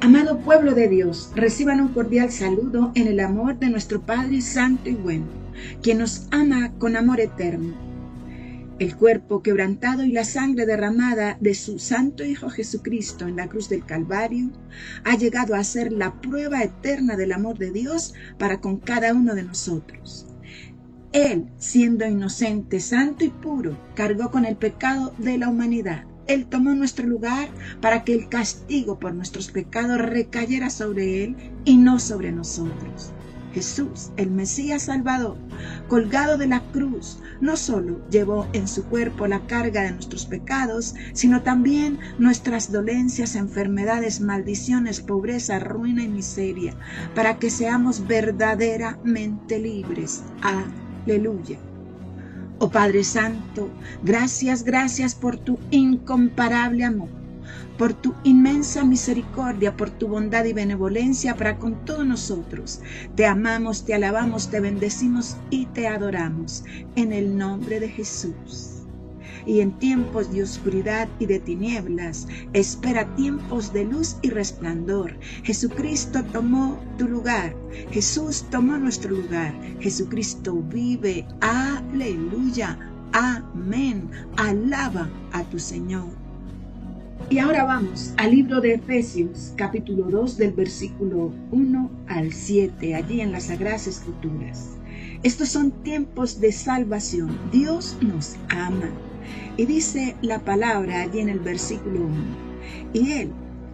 Amado pueblo de Dios, reciban un cordial saludo en el amor de nuestro Padre Santo y bueno, quien nos ama con amor eterno. El cuerpo quebrantado y la sangre derramada de su Santo Hijo Jesucristo en la cruz del Calvario ha llegado a ser la prueba eterna del amor de Dios para con cada uno de nosotros. Él, siendo inocente, santo y puro, cargó con el pecado de la humanidad. Él tomó nuestro lugar para que el castigo por nuestros pecados recayera sobre Él y no sobre nosotros. Jesús, el Mesías Salvador, colgado de la cruz, no solo llevó en su cuerpo la carga de nuestros pecados, sino también nuestras dolencias, enfermedades, maldiciones, pobreza, ruina y miseria, para que seamos verdaderamente libres. Aleluya. Oh Padre Santo, gracias por tu incomparable amor, por tu inmensa misericordia, por tu bondad y benevolencia para con todos nosotros. Te amamos, te alabamos, te bendecimos y te adoramos en el nombre de Jesús. Y en tiempos de oscuridad y de tinieblas, espera tiempos de luz y resplandor. Jesucristo tomó tu lugar. Jesús tomó nuestro lugar. Jesucristo vive. Aleluya. Amén. Alaba a tu Señor. Y ahora vamos al libro de Efesios, capítulo 2, del versículo 1 al 7, allí en las Sagradas Escrituras. Estos son tiempos de salvación. Dios nos ama. Y dice la palabra allí en el versículo 1. Y Él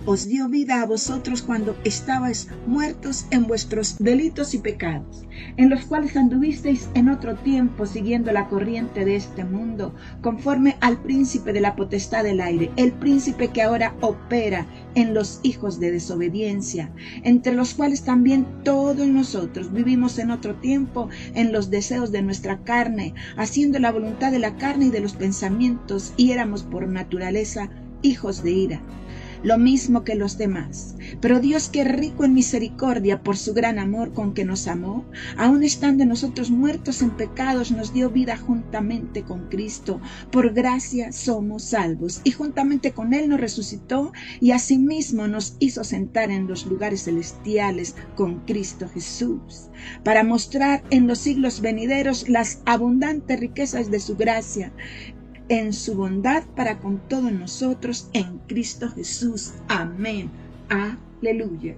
os dio vida a vosotros cuando estabais muertos en vuestros delitos y pecados, en los cuales anduvisteis en otro tiempo siguiendo la corriente de este mundo, conforme al príncipe de la potestad del aire, el príncipe que ahora opera en los hijos de desobediencia, entre los cuales también todos nosotros vivimos en otro tiempo en los deseos de nuestra carne, haciendo la voluntad de la carne y de los pensamientos, y éramos por naturaleza hijos de ira, lo mismo que los demás. Pero Dios, que es rico en misericordia por su gran amor con que nos amó, aun estando nosotros muertos en pecados, nos dio vida juntamente con Cristo. Por gracia somos salvos, y juntamente con Él nos resucitó, y asimismo nos hizo sentar en los lugares celestiales con Cristo Jesús, para mostrar en los siglos venideros las abundantes riquezas de su gracia, en su bondad para con todos nosotros en Cristo Jesús. Amén. Aleluya.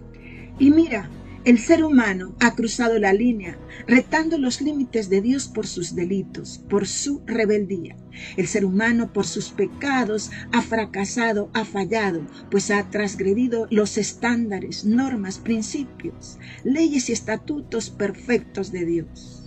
Y mira, el ser humano ha cruzado la línea, retando los límites de Dios por sus delitos, por su rebeldía. El ser humano, por sus pecados, ha fracasado, ha fallado, pues ha transgredido los estándares, normas, principios, leyes y estatutos perfectos de Dios.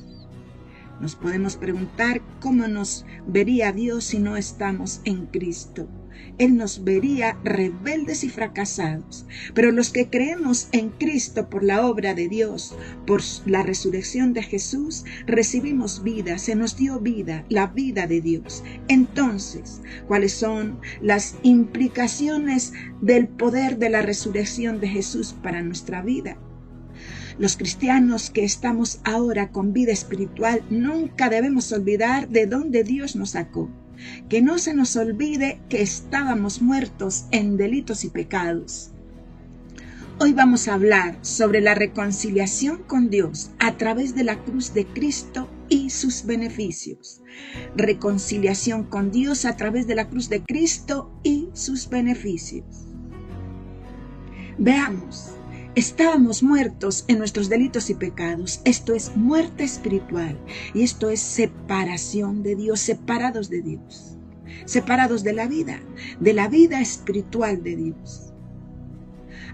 Nos podemos preguntar cómo nos vería Dios si no estamos en Cristo. Él nos vería rebeldes y fracasados. Pero los que creemos en Cristo por la obra de Dios, por la resurrección de Jesús, recibimos vida, se nos dio vida, la vida de Dios. Entonces, ¿cuáles son las implicaciones del poder de la resurrección de Jesús para nuestra vida? Los cristianos que estamos ahora con vida espiritual nunca debemos olvidar de dónde Dios nos sacó. Que no se nos olvide que estábamos muertos en delitos y pecados. Hoy vamos a hablar sobre la reconciliación con Dios a través de la cruz de Cristo y sus beneficios. Reconciliación con Dios a través de la cruz de Cristo y sus beneficios. Veamos. Estábamos muertos en nuestros delitos y pecados. Esto es muerte espiritual. Y esto es separación de Dios, separados de Dios. Separados de la vida espiritual de Dios.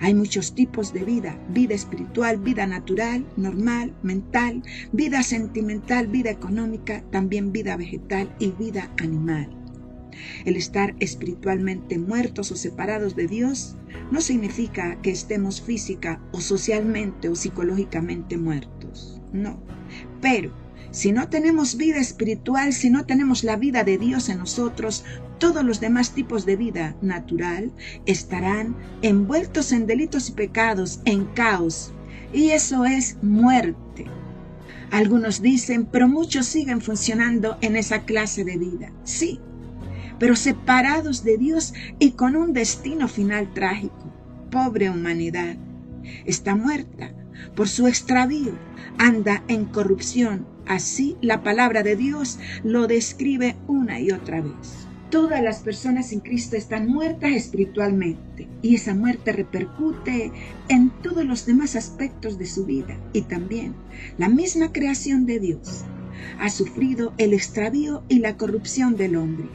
Hay muchos tipos de vida. Vida espiritual, vida natural, normal, mental, vida sentimental, vida económica, también vida vegetal y vida animal. El estar espiritualmente muertos o separados de Dios no significa que estemos física o socialmente o psicológicamente muertos. No. Pero si no tenemos vida espiritual, si no tenemos la vida de Dios en nosotros, todos los demás tipos de vida natural estarán envueltos en delitos y pecados, en caos. Y eso es muerte. Algunos dicen, pero muchos siguen funcionando en esa clase de vida. Sí, pero separados de Dios y con un destino final trágico. pobre humanidad. Está muerta por su extravío, anda en corrupción. Así la palabra de Dios lo describe una y otra vez. Todas las personas en Cristo están muertas espiritualmente y esa muerte repercute en todos los demás aspectos de su vida. Y también la misma creación de Dios ha sufrido el extravío y la corrupción del hombre.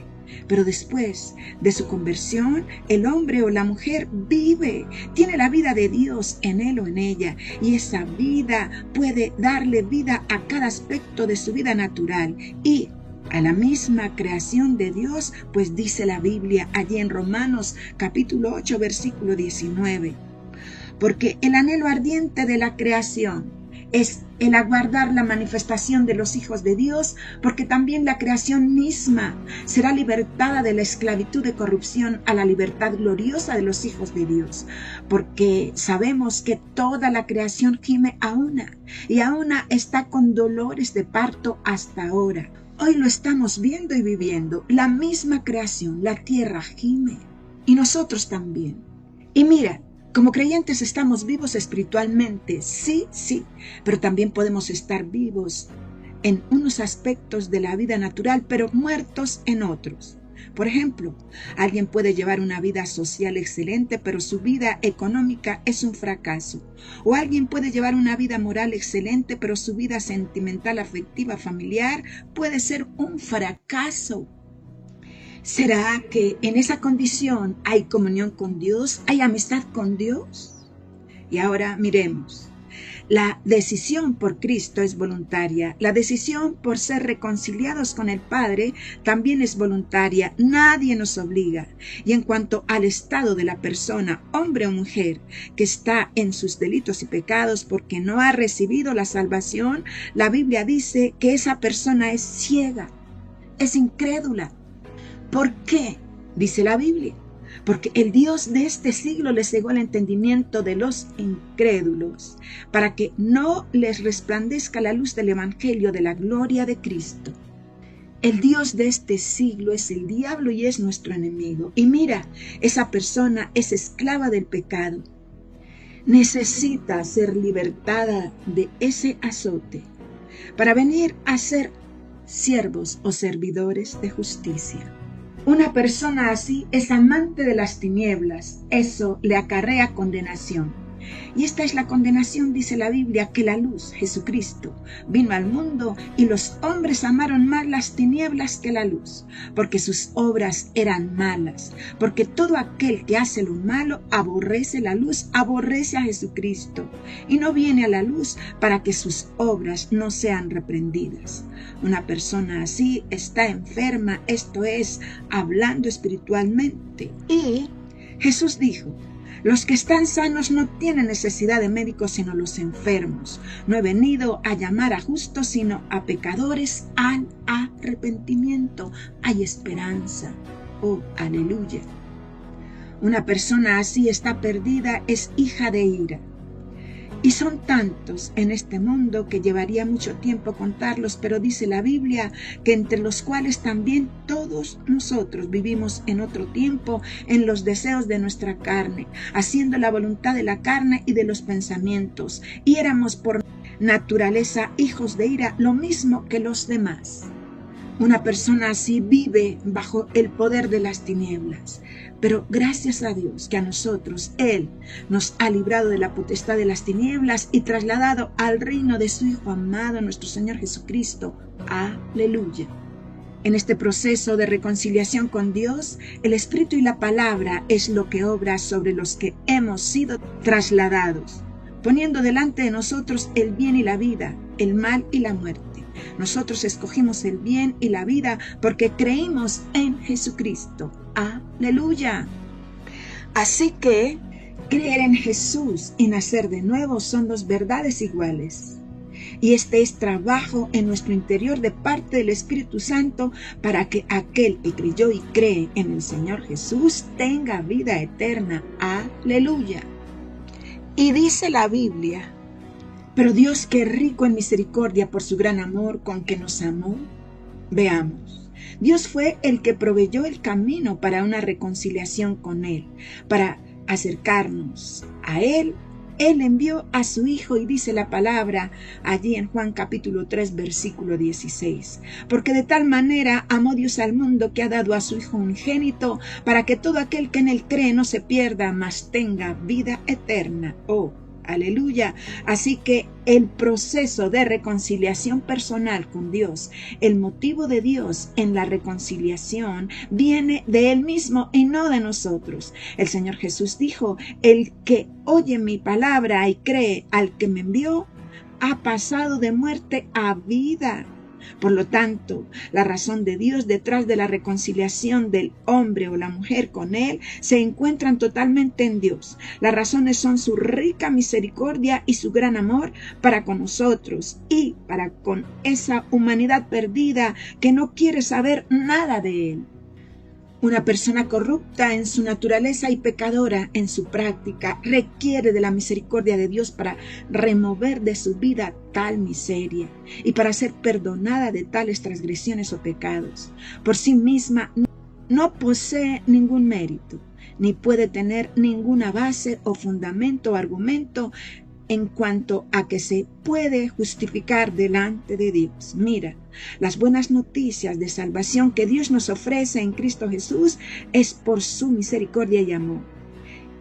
Pero después de su conversión, el hombre o la mujer vive, tiene la vida de Dios en él o en ella, y esa vida puede darle vida a cada aspecto de su vida natural y a la misma creación de Dios, pues dice la Biblia allí en Romanos capítulo 8, versículo 19. Porque el anhelo ardiente de la creación es el aguardar la manifestación de los hijos de Dios, porque también la creación misma será libertada de la esclavitud de corrupción a la libertad gloriosa de los hijos de Dios, porque sabemos que toda la creación gime a una, y a una está con dolores de parto hasta ahora. Hoy lo estamos viendo y viviendo, la misma creación, la tierra gime, y nosotros también. Y mira, como creyentes estamos vivos espiritualmente, sí, pero también podemos estar vivos en unos aspectos de la vida natural, pero muertos en otros. Por ejemplo, alguien puede llevar una vida social excelente, pero su vida económica es un fracaso. O alguien puede llevar una vida moral excelente, pero su vida sentimental, afectiva, familiar puede ser un fracaso. ¿Será que en esa condición hay comunión con Dios? ¿Hay amistad con Dios? Y ahora miremos. La decisión por Cristo es voluntaria. La decisión por ser reconciliados con el Padre también es voluntaria. Nadie nos obliga. Y en cuanto al estado de la persona, hombre o mujer, que está en sus delitos y pecados porque no ha recibido la salvación, la Biblia dice que esa persona es ciega, es incrédula. ¿Por qué? Dice la Biblia. Porque el Dios de este siglo les cegó el entendimiento de los incrédulos, para que no les resplandezca la luz del evangelio de la gloria de Cristo. El Dios de este siglo es el diablo y es nuestro enemigo. Y mira, esa persona es esclava del pecado. Necesita ser libertada de ese azote para venir a ser siervos o servidores de justicia. Una persona así es amante de las tinieblas. Eso le acarrea condenación. Y esta es la condenación, dice la Biblia, que la luz, Jesucristo, vino al mundo y los hombres amaron más las tinieblas que la luz, porque sus obras eran malas. Porque todo aquel que hace lo malo aborrece la luz, aborrece a Jesucristo y no viene a la luz para que sus obras no sean reprendidas. Una persona así está enferma, esto es, hablando espiritualmente. Y Jesús dijo: los que están sanos no tienen necesidad de médicos, sino los enfermos. No he venido a llamar a justos, sino a pecadores al arrepentimiento. Hay esperanza. Oh, aleluya. Una persona así está perdida, es hija de ira. Y son tantos en este mundo que llevaría mucho tiempo contarlos, pero dice la Biblia que entre los cuales también todos nosotros vivimos en otro tiempo en los deseos de nuestra carne, haciendo la voluntad de la carne y de los pensamientos, y éramos por naturaleza hijos de ira, lo mismo que los demás. Una persona así vive bajo el poder de las tinieblas. Pero gracias a Dios que a nosotros Él nos ha librado de la potestad de las tinieblas y trasladado al reino de su Hijo amado, nuestro Señor Jesucristo. Aleluya. En este proceso de reconciliación con Dios, el Espíritu y la palabra es lo que obra sobre los que hemos sido trasladados, poniendo delante de nosotros el bien y la vida, el mal y la muerte. Nosotros escogimos el bien y la vida porque creímos en Jesucristo. ¡Aleluya! Así que creer en Jesús y nacer de nuevo son dos verdades iguales. Y este es trabajo en nuestro interior de parte del Espíritu Santo para que aquel que creyó y cree en el Señor Jesús tenga vida eterna. ¡Aleluya! Y dice la Biblia: pero Dios, que es rico en misericordia por su gran amor con que nos amó. Veamos. Dios fue el que proveyó el camino para una reconciliación con Él, para acercarnos a Él, Él envió a su Hijo, y dice la palabra allí en Juan capítulo 3, versículo 16. Porque de tal manera amó Dios al mundo que ha dado a su Hijo unigénito, para que todo aquel que en Él cree no se pierda, mas tenga vida eterna. Oh, aleluya. Así que el proceso de reconciliación personal con Dios, el motivo de Dios en la reconciliación viene de Él mismo y no de nosotros. El Señor Jesús dijo: el que oye mi palabra y cree al que me envió, ha pasado de muerte a vida. Por lo tanto, la razón de Dios detrás de la reconciliación del hombre o la mujer con Él se encuentran totalmente en Dios. Las razones son su rica misericordia y su gran amor para con nosotros y para con esa humanidad perdida que no quiere saber nada de Él. Una persona corrupta en su naturaleza y pecadora en su práctica requiere de la misericordia de Dios para remover de su vida tal miseria y para ser perdonada de tales transgresiones o pecados. Por sí misma no posee ningún mérito, ni puede tener ninguna base o fundamento o argumento en cuanto a que se puede justificar delante de Dios. Mira, las buenas noticias de salvación que Dios nos ofrece en Cristo Jesús es por su misericordia y amor.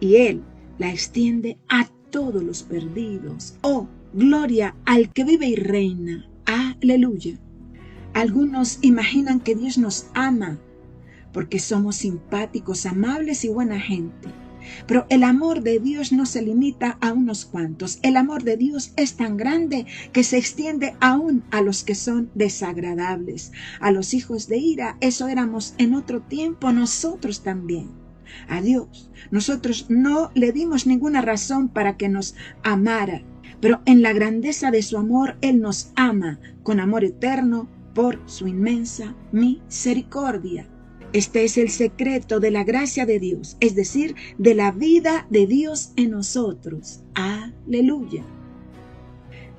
Y Él la extiende a todos los perdidos. Oh, gloria al que vive y reina. Aleluya. Algunos imaginan que Dios nos ama porque somos simpáticos, amables y buena gente. Pero el amor de Dios no se limita a unos cuantos. El amor de Dios es tan grande que se extiende aún a los que son desagradables, a los hijos de ira. Eso éramos en otro tiempo nosotros también. A Dios nosotros no le dimos ninguna razón para que nos amara, pero en la grandeza de su amor Él nos ama con amor eterno por su inmensa misericordia. Este es el secreto de la gracia de Dios, es decir, de la vida de Dios en nosotros. Aleluya.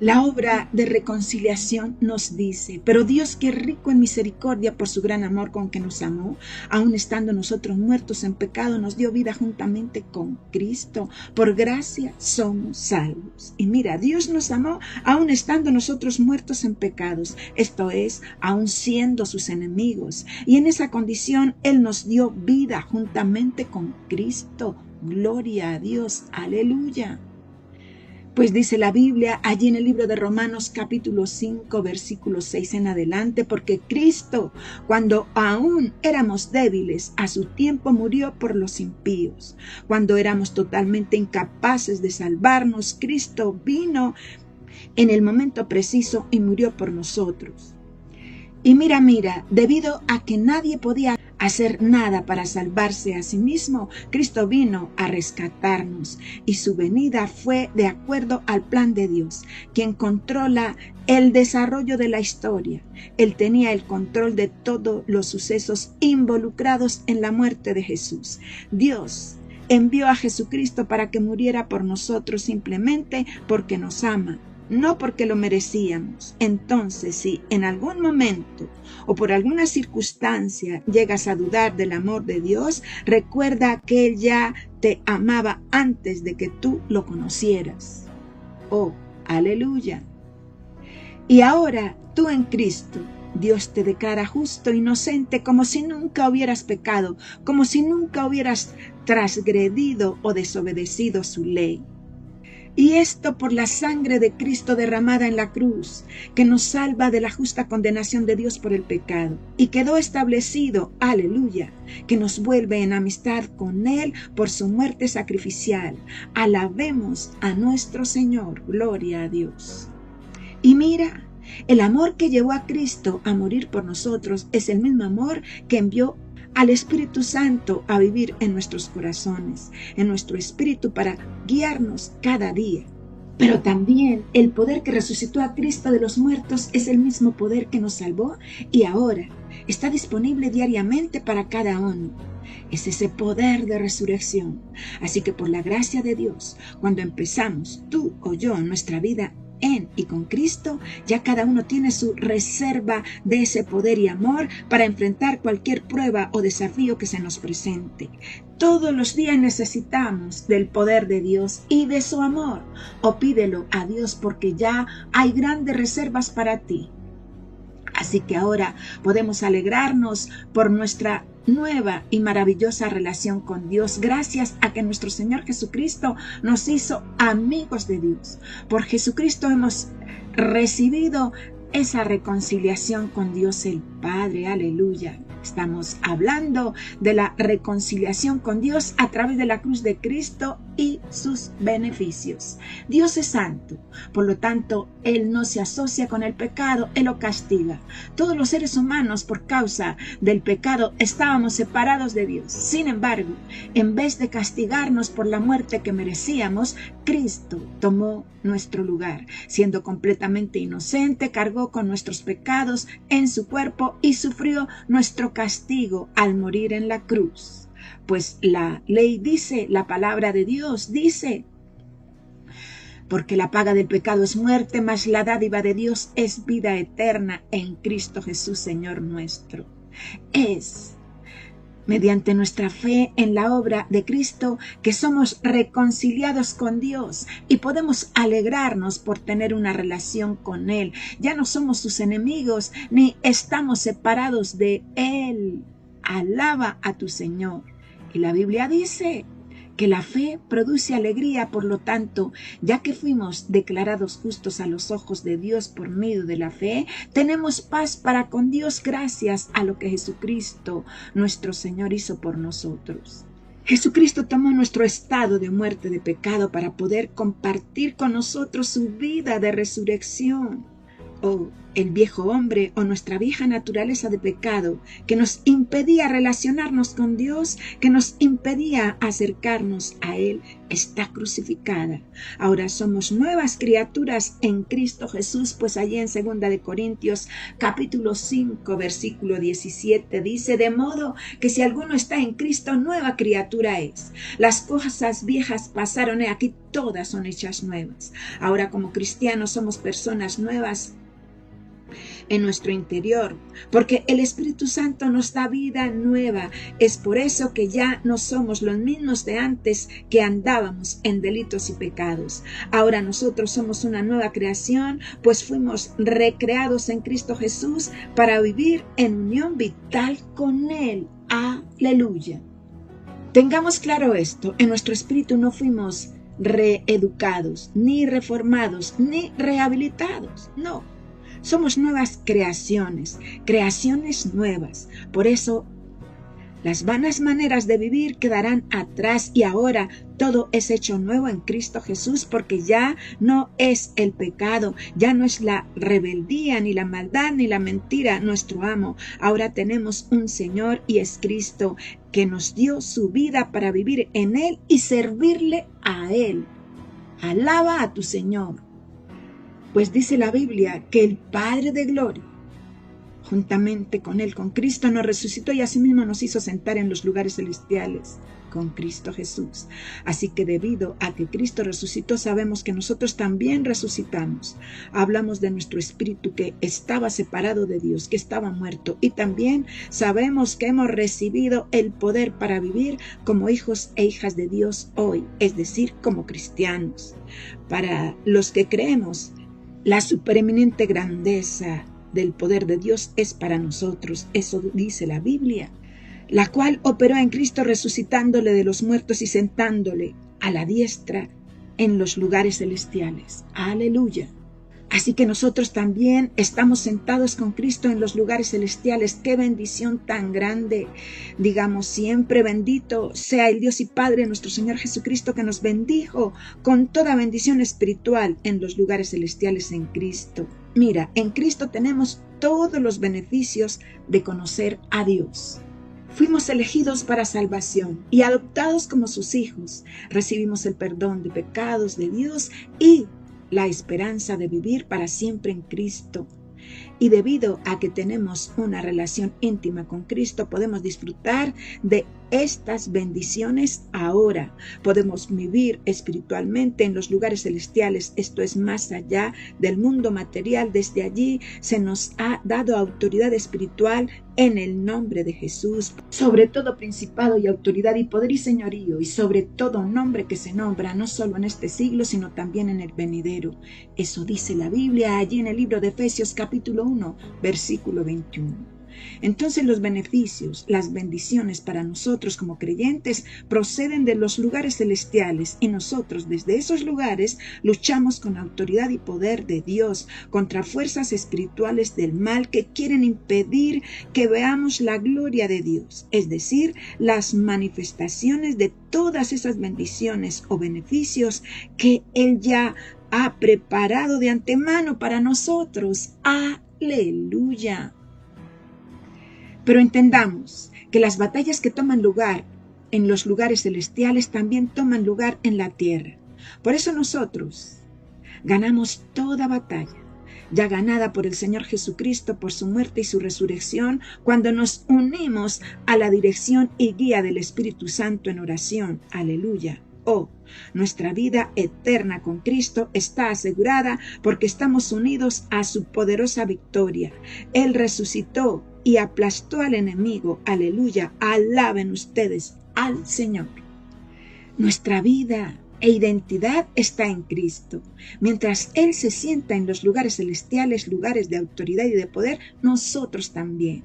La obra de reconciliación nos dice: pero Dios, que es rico en misericordia por su gran amor con que nos amó, aun estando nosotros muertos en pecado, nos dio vida juntamente con Cristo. Por gracia somos salvos. Y mira, Dios nos amó aun estando nosotros muertos en pecados, esto es, aun siendo sus enemigos. Y en esa condición Él nos dio vida juntamente con Cristo. Gloria a Dios. Aleluya. Pues dice la Biblia allí en el libro de Romanos capítulo 5 versículo 6 en adelante: porque Cristo, cuando aún éramos débiles, a su tiempo murió por los impíos. Cuando éramos totalmente incapaces de salvarnos, Cristo vino en el momento preciso y murió por nosotros. Y mira, debido a que nadie podía hacer nada para salvarse a sí mismo, Cristo vino a rescatarnos, y su venida fue de acuerdo al plan de Dios, quien controla el desarrollo de la historia. Él tenía el control de todos los sucesos involucrados en la muerte de Jesús. Dios envió a Jesucristo para que muriera por nosotros simplemente porque nos ama, no porque lo merecíamos. Entonces, si en algún momento o por alguna circunstancia llegas a dudar del amor de Dios, recuerda que Él ya te amaba antes de que tú lo conocieras. Oh, aleluya. Y ahora tú en Cristo, Dios te declara justo, inocente, como si nunca hubieras pecado, como si nunca hubieras transgredido o desobedecido su ley. Y esto por la sangre de Cristo derramada en la cruz, que nos salva de la justa condenación de Dios por el pecado. Y quedó establecido, aleluya, que nos vuelve en amistad con Él por su muerte sacrificial. Alabemos a nuestro Señor, gloria a Dios. Y mira, el amor que llevó a Cristo a morir por nosotros es el mismo amor que envió al Espíritu Santo a vivir en nuestros corazones, en nuestro espíritu, para guiarnos cada día. Pero también el poder que resucitó a Cristo de los muertos es el mismo poder que nos salvó y ahora está disponible diariamente para cada uno. Es ese poder de resurrección. Así que por la gracia de Dios, cuando empezamos, tú o yo, nuestra vida en y con Cristo, ya cada uno tiene su reserva de ese poder y amor para enfrentar cualquier prueba o desafío que se nos presente. Todos los días necesitamos del poder de Dios y de su amor. O pídelo a Dios porque ya hay grandes reservas para ti. Así que ahora podemos alegrarnos por nuestra nueva y maravillosa relación con Dios, gracias a que nuestro Señor Jesucristo nos hizo amigos de Dios. Por Jesucristo hemos recibido esa reconciliación con Dios el Padre. Aleluya. Estamos hablando de la reconciliación con Dios a través de la cruz de Cristo y sus beneficios. Dios es santo, por lo tanto, Él no se asocia con el pecado, Él lo castiga. Todos los seres humanos, por causa del pecado, estábamos separados de Dios. Sin embargo, en vez de castigarnos por la muerte que merecíamos, Cristo tomó nuestro lugar. Siendo completamente inocente, cargó con nuestros pecados en su cuerpo y sufrió nuestro castigo al morir en la cruz. Pues la ley dice, la palabra de Dios dice, porque la paga del pecado es muerte, mas la dádiva de Dios es vida eterna en Cristo Jesús, Señor nuestro. Es mediante nuestra fe en la obra de Cristo que somos reconciliados con Dios y podemos alegrarnos por tener una relación con Él. Ya no somos sus enemigos ni estamos separados de Él. Alaba a tu Señor. Y la Biblia dice que la fe produce alegría, por lo tanto, ya que fuimos declarados justos a los ojos de Dios por medio de la fe, tenemos paz para con Dios gracias a lo que Jesucristo, nuestro Señor, hizo por nosotros. Jesucristo tomó nuestro estado de muerte de pecado para poder compartir con nosotros su vida de resurrección. O el viejo hombre o nuestra vieja naturaleza de pecado que nos impedía relacionarnos con Dios, que nos impedía acercarnos a Él, está crucificada. Ahora somos nuevas criaturas en Cristo Jesús, pues allí en 2 de Corintios capítulo 5 versículo 17 dice, de modo que si alguno está en Cristo, nueva criatura es. Las cosas viejas pasaron y aquí todas son hechas nuevas. Ahora como cristianos somos personas nuevas en nuestro interior, porque el Espíritu Santo nos da vida nueva. Es por eso que ya no somos los mismos de antes que andábamos en delitos y pecados. Ahora nosotros somos una nueva creación, pues fuimos recreados en Cristo Jesús para vivir en unión vital con Él. Aleluya. Tengamos claro esto, en nuestro espíritu no fuimos reeducados, ni reformados, ni rehabilitados, no. Somos nuevas creaciones, creaciones nuevas. Por eso, las vanas maneras de vivir quedarán atrás y ahora todo es hecho nuevo en Cristo Jesús, porque ya no es el pecado, ya no es la rebeldía, ni la maldad, ni la mentira nuestro amo. Ahora tenemos un Señor y es Cristo, que nos dio su vida para vivir en Él y servirle a Él. Alaba a tu Señor. Pues dice la Biblia que el Padre de Gloria, juntamente con Él, con Cristo, nos resucitó y asimismo nos hizo sentar en los lugares celestiales con Cristo Jesús. Así que debido a que Cristo resucitó, sabemos que nosotros también resucitamos. Hablamos de nuestro espíritu que estaba separado de Dios, que estaba muerto. Y también sabemos que hemos recibido el poder para vivir como hijos e hijas de Dios hoy, es decir, como cristianos. Para los que creemos, la supereminente grandeza del poder de Dios es para nosotros, eso dice la Biblia, la cual operó en Cristo resucitándole de los muertos y sentándole a la diestra en los lugares celestiales. Aleluya. Así que nosotros también estamos sentados con Cristo en los lugares celestiales. ¡Qué bendición tan grande! Digamos siempre, bendito sea el Dios y Padre nuestro Señor Jesucristo, que nos bendijo con toda bendición espiritual en los lugares celestiales en Cristo. Mira, en Cristo tenemos todos los beneficios de conocer a Dios. Fuimos elegidos para salvación y adoptados como sus hijos. Recibimos el perdón de pecados de Dios y la esperanza de vivir para siempre en Cristo. Y debido a que tenemos una relación íntima con Cristo, podemos disfrutar de estas bendiciones ahora. Podemos vivir espiritualmente en los lugares celestiales. Esto es más allá del mundo material. Desde allí se nos ha dado autoridad espiritual en el nombre de Jesús, sobre todo principado y autoridad y poder y señorío, y sobre todo nombre que se nombra no solo en este siglo, sino también en el venidero. Eso dice la Biblia allí en el libro de Efesios capítulo 1, versículo 21. Entonces los beneficios, las bendiciones para nosotros como creyentes proceden de los lugares celestiales, y nosotros desde esos lugares luchamos con autoridad y poder de Dios contra fuerzas espirituales del mal que quieren impedir que veamos la gloria de Dios, es decir, las manifestaciones de todas esas bendiciones o beneficios que Él ya ha preparado de antemano para nosotros. ¡Aleluya! Pero entendamos que las batallas que toman lugar en los lugares celestiales también toman lugar en la tierra. Por eso nosotros ganamos toda batalla, ya ganada por el Señor Jesucristo por su muerte y su resurrección, cuando nos unimos a la dirección y guía del Espíritu Santo en oración. Aleluya. Nuestra vida eterna con Cristo está asegurada porque estamos unidos a su poderosa victoria. Él resucitó y aplastó al enemigo. Aleluya. Alaben ustedes al Señor. Nuestra vida e identidad está en Cristo. Mientras Él se sienta en los lugares celestiales, lugares de autoridad y de poder, nosotros también.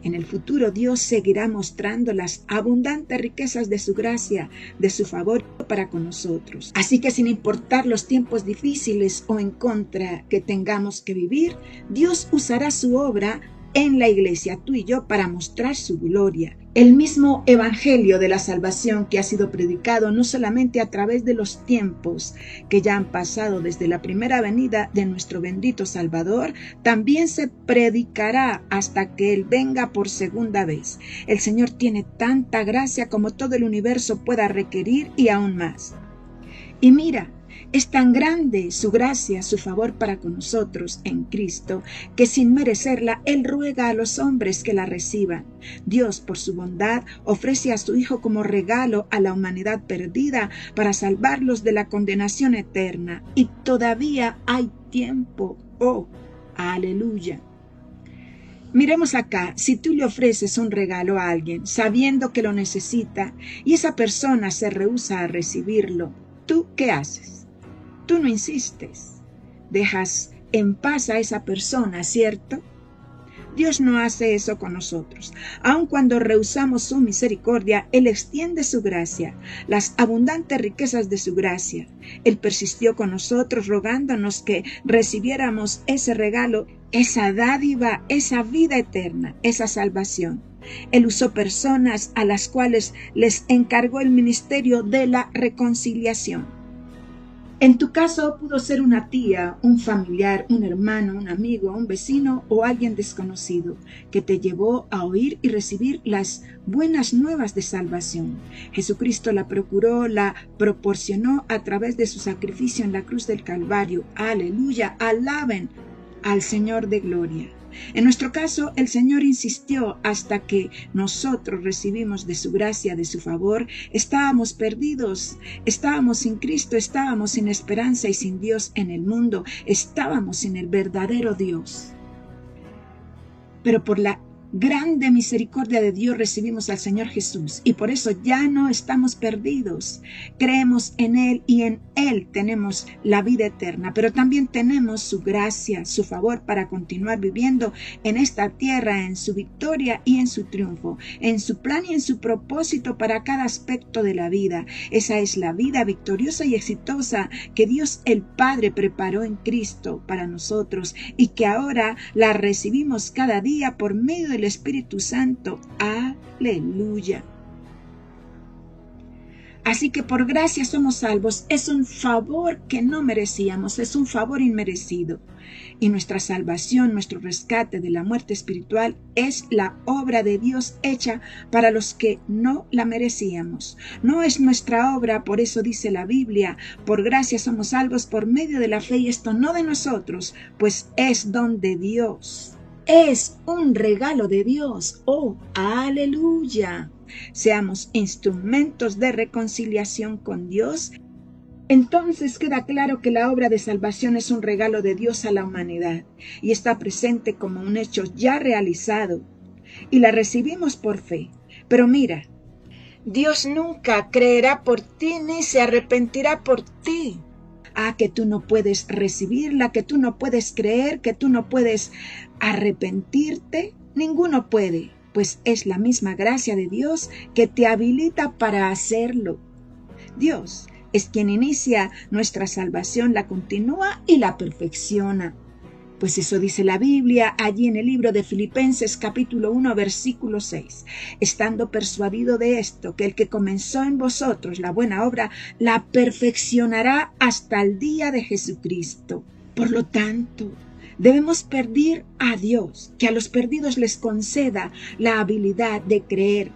En el futuro Dios seguirá mostrando las abundantes riquezas de su gracia, de su favor para con nosotros. Así que sin importar los tiempos difíciles o en contra que tengamos que vivir, Dios usará su obra en la iglesia, tú y yo, para mostrar su gloria. El mismo evangelio de la salvación que ha sido predicado no solamente a través de los tiempos que ya han pasado desde la primera venida de nuestro bendito Salvador, también se predicará hasta que Él venga por segunda vez. El Señor tiene tanta gracia como todo el universo pueda requerir y aún más. Y mira, es tan grande su gracia, su favor para con nosotros en Cristo, que sin merecerla, Él ruega a los hombres que la reciban. Dios, por su bondad, ofrece a su Hijo como regalo a la humanidad perdida para salvarlos de la condenación eterna. Y todavía hay tiempo. ¡Oh, aleluya! Miremos acá, si tú le ofreces un regalo a alguien sabiendo que lo necesita y esa persona se rehúsa a recibirlo, ¿tú qué haces? Tú no insistes, dejas en paz a esa persona, ¿cierto? Dios no hace eso con nosotros. Aun cuando rehusamos su misericordia, Él extiende su gracia, las abundantes riquezas de su gracia. Él persistió con nosotros rogándonos que recibiéramos ese regalo, esa dádiva, esa vida eterna, esa salvación. Él usó personas a las cuales les encargó el ministerio de la reconciliación. En tu caso pudo ser una tía, un familiar, un hermano, un amigo, un vecino o alguien desconocido que te llevó a oír y recibir las buenas nuevas de salvación. Jesucristo la procuró, la proporcionó a través de su sacrificio en la cruz del Calvario. Aleluya, alaben al Señor de gloria. En nuestro caso, el Señor insistió hasta que nosotros recibimos de su gracia, de su favor. Estábamos perdidos, estábamos sin Cristo, estábamos sin esperanza y sin Dios en el mundo, estábamos sin el verdadero Dios. Pero por la grande misericordia de Dios recibimos al Señor Jesús y por eso ya no estamos perdidos. Creemos en Él y en Él tenemos la vida eterna, pero también tenemos su gracia, su favor para continuar viviendo en esta tierra, en su victoria y en su triunfo, en su plan y en su propósito para cada aspecto de la vida. Esa es la vida victoriosa y exitosa que Dios el Padre preparó en Cristo para nosotros y que ahora la recibimos cada día por medio del Espíritu Santo. Aleluya. Así que por gracia somos salvos. Es un favor que no merecíamos, es un favor inmerecido. Y nuestra salvación, nuestro rescate de la muerte espiritual es la obra de Dios hecha para los que no la merecíamos. No es nuestra obra, por eso dice la Biblia, por gracia somos salvos por medio de la fe, y esto no de nosotros, pues es don de Dios. Es un regalo de Dios. ¡Oh, aleluya! Seamos instrumentos de reconciliación con Dios. Entonces queda claro que la obra de salvación es un regalo de Dios a la humanidad y está presente como un hecho ya realizado y la recibimos por fe. Pero mira, Dios nunca creerá por ti ni se arrepentirá por ti. Que tú no puedes recibirla, que tú no puedes creer, que tú no puedes arrepentirte. Ninguno puede, pues es la misma gracia de Dios que te habilita para hacerlo. Dios es quien inicia nuestra salvación, la continúa y la perfecciona. Pues eso dice la Biblia allí en el libro de Filipenses capítulo 1 versículo 6. Estando persuadido de esto, que el que comenzó en vosotros la buena obra, la perfeccionará hasta el día de Jesucristo. Por lo tanto, debemos pedir a Dios que a los perdidos les conceda la habilidad de creer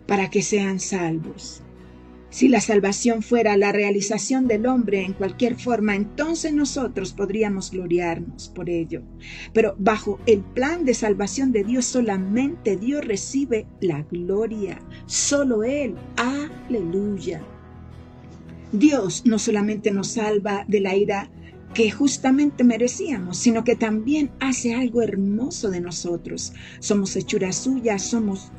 para que sean salvos. Si la salvación fuera la realización del hombre en cualquier forma, entonces nosotros podríamos gloriarnos por ello. Pero bajo el plan de salvación de Dios, solamente Dios recibe la gloria. Solo Él. Aleluya. Dios no solamente nos salva de la ira que justamente merecíamos, sino que también hace algo hermoso de nosotros. Somos hechura suya, somos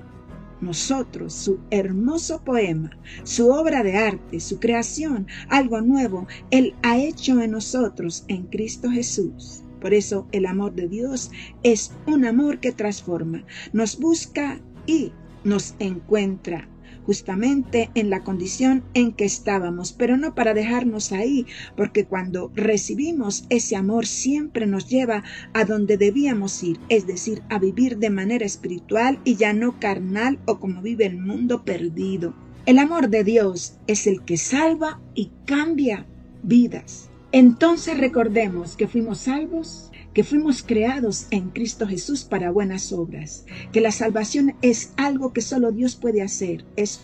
nosotros, su hermoso poema, su obra de arte, su creación, algo nuevo, Él ha hecho en nosotros en Cristo Jesús. Por eso el amor de Dios es un amor que transforma, nos busca y nos encuentra justamente en la condición en que estábamos, pero no para dejarnos ahí, porque cuando recibimos ese amor siempre nos lleva a donde debíamos ir, es decir, a vivir de manera espiritual y ya no carnal o como vive el mundo perdido. El amor de Dios es el que salva y cambia vidas. Entonces recordemos que fuimos salvos, que fuimos creados en Cristo Jesús para buenas obras, que la salvación es algo que solo Dios puede hacer, es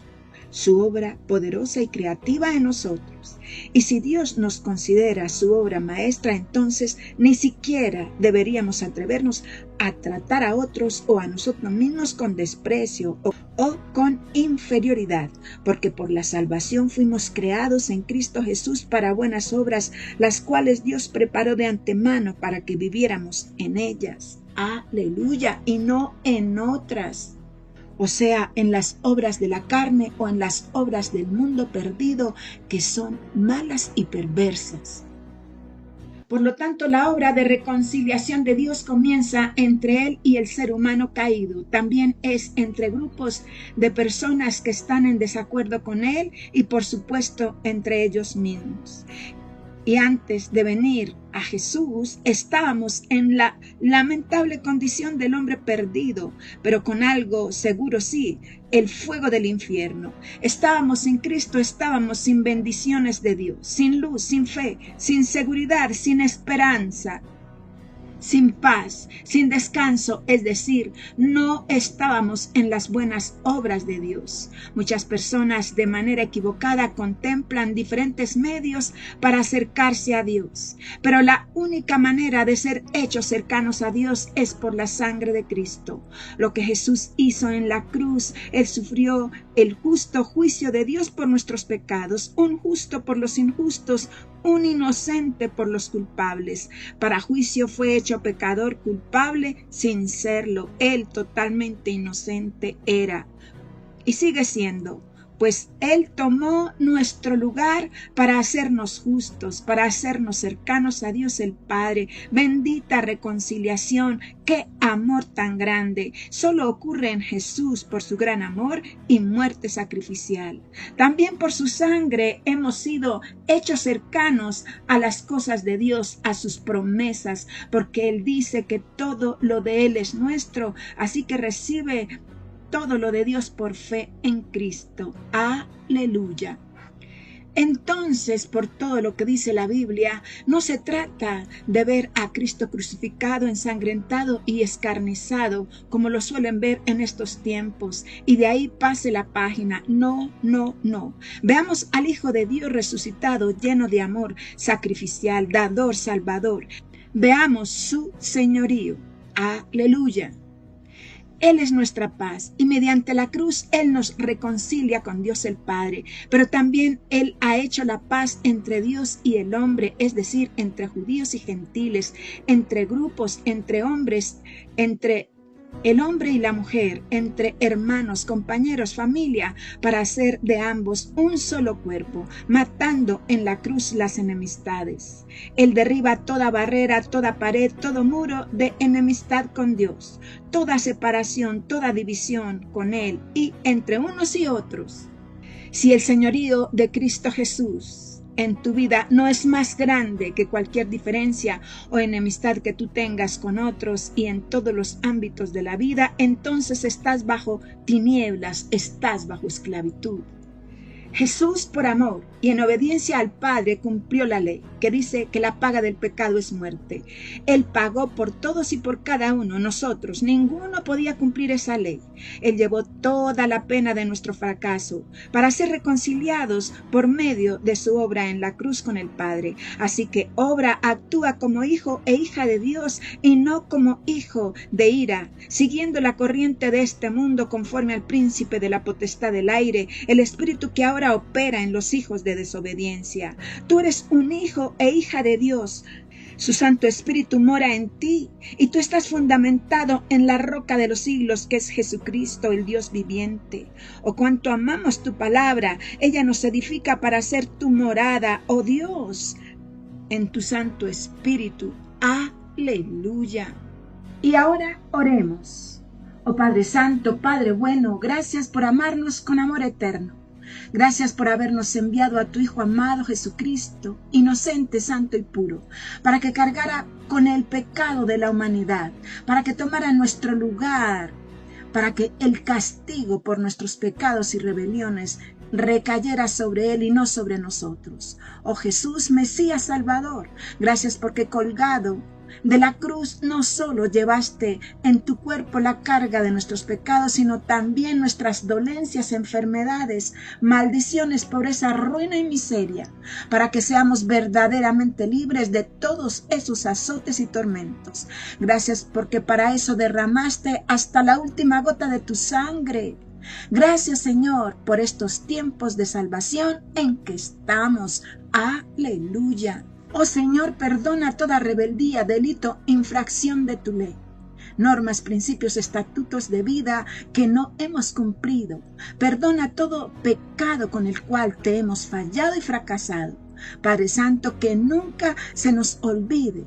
su obra poderosa y creativa en nosotros. Y si Dios nos considera su obra maestra, entonces ni siquiera deberíamos atrevernos a tratar a otros o a nosotros mismos con desprecio o con inferioridad, porque por la salvación fuimos creados en Cristo Jesús para buenas obras, las cuales Dios preparó de antemano para que viviéramos en ellas. Aleluya, y no en otras. O sea, en las obras de la carne o en las obras del mundo perdido, que son malas y perversas. Por lo tanto, la obra de reconciliación de Dios comienza entre Él y el ser humano caído. También es entre grupos de personas que están en desacuerdo con Él y, por supuesto, entre ellos mismos. Y antes de venir a Jesús, estábamos en la lamentable condición del hombre perdido, pero con algo seguro sí, el fuego del infierno. Estábamos sin Cristo, estábamos sin bendiciones de Dios, sin luz, sin fe, sin seguridad, sin esperanza, sin paz, sin descanso, es decir, no estábamos en las buenas obras de Dios. Muchas personas de manera equivocada contemplan diferentes medios para acercarse a Dios, pero la única manera de ser hechos cercanos a Dios es por la sangre de Cristo. Lo que Jesús hizo en la cruz, Él sufrió el justo juicio de Dios por nuestros pecados, un justo por los injustos, un inocente por los culpables. Para juicio fue hecho pecador culpable sin serlo. Él totalmente inocente era y sigue siendo, pues Él tomó nuestro lugar para hacernos justos, para hacernos cercanos a Dios el Padre. Bendita reconciliación, qué amor tan grande. Solo ocurre en Jesús por su gran amor y muerte sacrificial. También por su sangre hemos sido hechos cercanos a las cosas de Dios, a sus promesas, porque Él dice que todo lo de Él es nuestro, así que recibe todo lo de Dios por fe en Cristo. Aleluya. Entonces, por todo lo que dice la Biblia, no se trata de ver a Cristo crucificado, ensangrentado y escarnizado, como lo suelen ver en estos tiempos, y de ahí pase la página. No, no, no. Veamos al Hijo de Dios resucitado, lleno de amor, sacrificial, dador, salvador. Veamos su señorío. Aleluya. Él es nuestra paz y mediante la cruz Él nos reconcilia con Dios el Padre, pero también Él ha hecho la paz entre Dios y el hombre, es decir, entre judíos y gentiles, entre grupos, entre hombres, entre el hombre y la mujer, entre hermanos, compañeros, familia, para hacer de ambos un solo cuerpo, matando en la cruz las enemistades. Él derriba toda barrera, toda pared, todo muro de enemistad con Dios, toda separación, toda división con Él y entre unos y otros. Si el señorío de Cristo Jesús en tu vida no es más grande que cualquier diferencia o enemistad que tú tengas con otros y en todos los ámbitos de la vida, entonces estás bajo tinieblas, estás bajo esclavitud. Jesús, por amor y en obediencia al Padre, cumplió la ley, que dice que la paga del pecado es muerte. Él pagó por todos y por cada uno. Nosotros, ninguno podía cumplir esa ley. Él llevó toda la pena de nuestro fracaso para ser reconciliados por medio de su obra en la cruz con el Padre. Así que actúa como hijo e hija de Dios y no como hijo de ira, siguiendo la corriente de este mundo conforme al príncipe de la potestad del aire, el espíritu que ahora opera en los hijos de desobediencia. Tú eres un hijo e hija de Dios. Su Santo Espíritu mora en ti y tú estás fundamentado en la roca de los siglos, que es Jesucristo, el Dios viviente. Oh, cuánto amamos tu palabra. Ella nos edifica para ser tu morada, oh Dios, en tu Santo Espíritu. Aleluya. Y ahora oremos. Oh Padre Santo, Padre bueno, gracias por amarnos con amor eterno. Gracias por habernos enviado a tu Hijo amado Jesucristo, inocente, santo y puro, para que cargara con el pecado de la humanidad, para que tomara nuestro lugar, para que el castigo por nuestros pecados y rebeliones recayera sobre Él y no sobre nosotros. Oh Jesús, Mesías Salvador, gracias porque colgado de la cruz no solo llevaste en tu cuerpo la carga de nuestros pecados, sino también nuestras dolencias, enfermedades, maldiciones, pobreza, ruina y miseria, para que seamos verdaderamente libres de todos esos azotes y tormentos. Gracias porque para eso derramaste hasta la última gota de tu sangre. Gracias, Señor, por estos tiempos de salvación en que estamos. Aleluya. Oh Señor, perdona toda rebeldía, delito, infracción de tu ley, normas, principios, estatutos de vida que no hemos cumplido. Perdona todo pecado con el cual te hemos fallado y fracasado. Padre Santo, que nunca se nos olvide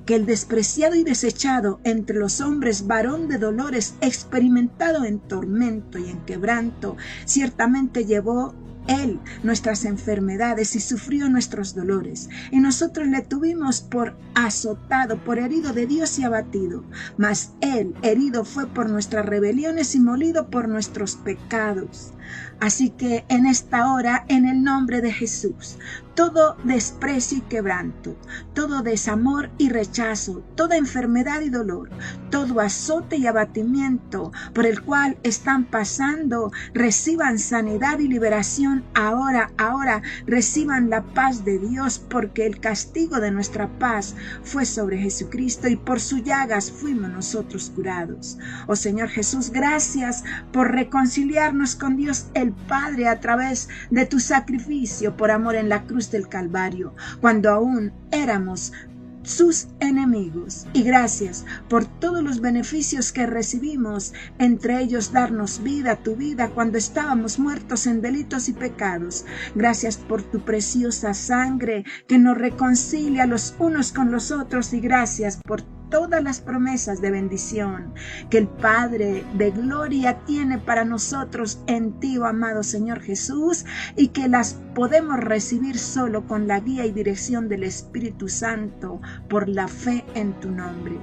que el despreciado y desechado entre los hombres, varón de dolores, experimentado en tormento y en quebranto, ciertamente llevó Él nuestras enfermedades y sufrió nuestros dolores, y nosotros le tuvimos por azotado, por herido de Dios y abatido, mas Él herido fue por nuestras rebeliones y molido por nuestros pecados. Así que en esta hora, en el nombre de Jesús, todo desprecio y quebranto, todo desamor y rechazo, toda enfermedad y dolor, todo azote y abatimiento por el cual están pasando, reciban sanidad y liberación ahora, reciban la paz de Dios, porque el castigo de nuestra paz fue sobre Jesucristo y por sus llagas fuimos nosotros curados. Oh Señor Jesús, gracias por reconciliarnos con Dios el Padre a través de tu sacrificio por amor en la cruz del Calvario, cuando aún éramos sus enemigos. Y gracias por todos los beneficios que recibimos, entre ellos darnos vida, tu vida, cuando estábamos muertos en delitos y pecados. Gracias por tu preciosa sangre que nos reconcilia los unos con los otros, y gracias por todas las promesas de bendición que el Padre de gloria tiene para nosotros en ti, oh amado Señor Jesús, y que las podemos recibir solo con la guía y dirección del Espíritu Santo por la fe en tu nombre.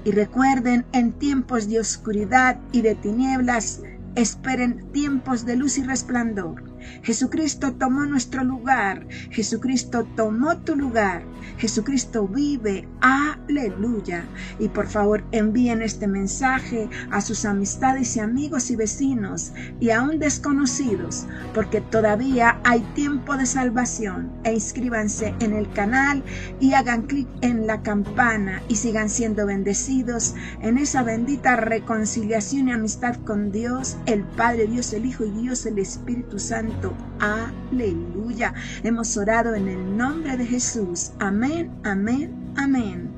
Y recuerden, en tiempos de oscuridad y de tinieblas, esperen tiempos de luz y resplandor. Jesucristo tomó nuestro lugar. Jesucristo tomó tu lugar. Jesucristo vive. Aleluya. Y por favor envíen este mensaje a sus amistades y amigos y vecinos y aún desconocidos, porque todavía hay tiempo de salvación. E inscríbanse en el canal y hagan clic en la campana y sigan siendo bendecidos en esa bendita reconciliación y amistad con Dios, el Padre, Dios el Hijo y Dios el Espíritu Santo. Aleluya. Hemos orado en el nombre de Jesús. Amén, amén, amén.